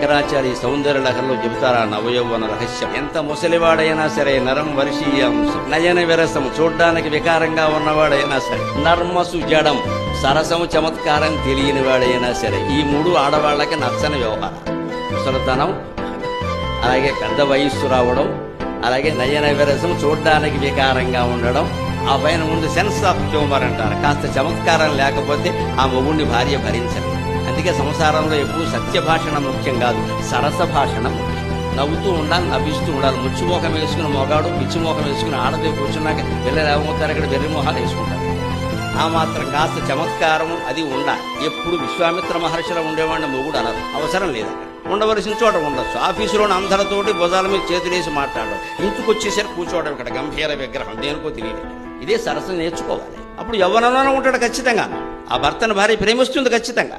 శంకరాచార్య సౌందర్య లహరిలో చెబుతారు ఆ నవయౌవన రహస్యం. ఎంత ముసలివాడైనా సరే నరం వర్షీయాంశం నయన విరసం, చూడ్డానికి వికారంగా ఉన్నవాడైనా సరే, నర్మసు జడం సరసము చమత్కారం తెలియని వాడైనా సరే, ఈ మూడు ఆడవాళ్ళకి నచ్చని వ్యవహారం. ముసలితనం, అలాగే పెద్ద వయస్సు రావడం, అలాగే నయన విరసం చూడ్డానికి వికారంగా ఉండడం, ఆ పైన ముందు సెన్స్ ఆఫ్ హ్యూమర్ అంటారు. కాస్త చమత్కారం లేకపోతే ఆ మొగుడిని భార్య భరించదు. అందుకే సంసారంలో ఎప్పుడు సత్య భాషణ ముఖ్యం కాదు, సరస భాషణ ముఖ్యం. నవ్వుతూ ఉండాలి, నవ్విస్తూ ఉండాలి. ముచ్చుమోహం వేసుకుని మొగాడు పిచ్చిమోహం వేసుకుని ఆడదే కూర్చున్నాక పిల్లలు ఏమవుతారు, ఇక్కడ వెర్రి మొహాలు వేసుకుంటారు. ఆ మాత్రం కాస్త చమత్కారం అది ఉండాలి. ఎప్పుడు విశ్వామిత్ర మహర్షిలో ఉండేవాడిని మొగుడు అనరు, అవసరం లేదు. ఉండవలసిన చోట ఉండొచ్చు. ఆఫీసులోని అందరితోటి భుజాల మీద చేతులేసి మాట్లాడడం, ఇంటికి వచ్చేసరికి కూర్చోవడం, ఇక్కడ గంభీర విగ్రహం దేనికో తెలియదు. ఇదే సరస్సు నేర్చుకోవాలి. అప్పుడు యవ్వనంలోనే ఉంటాడు ఖచ్చితంగా. ఆ భర్తను భార్య ప్రేమిస్తుంది ఖచ్చితంగా.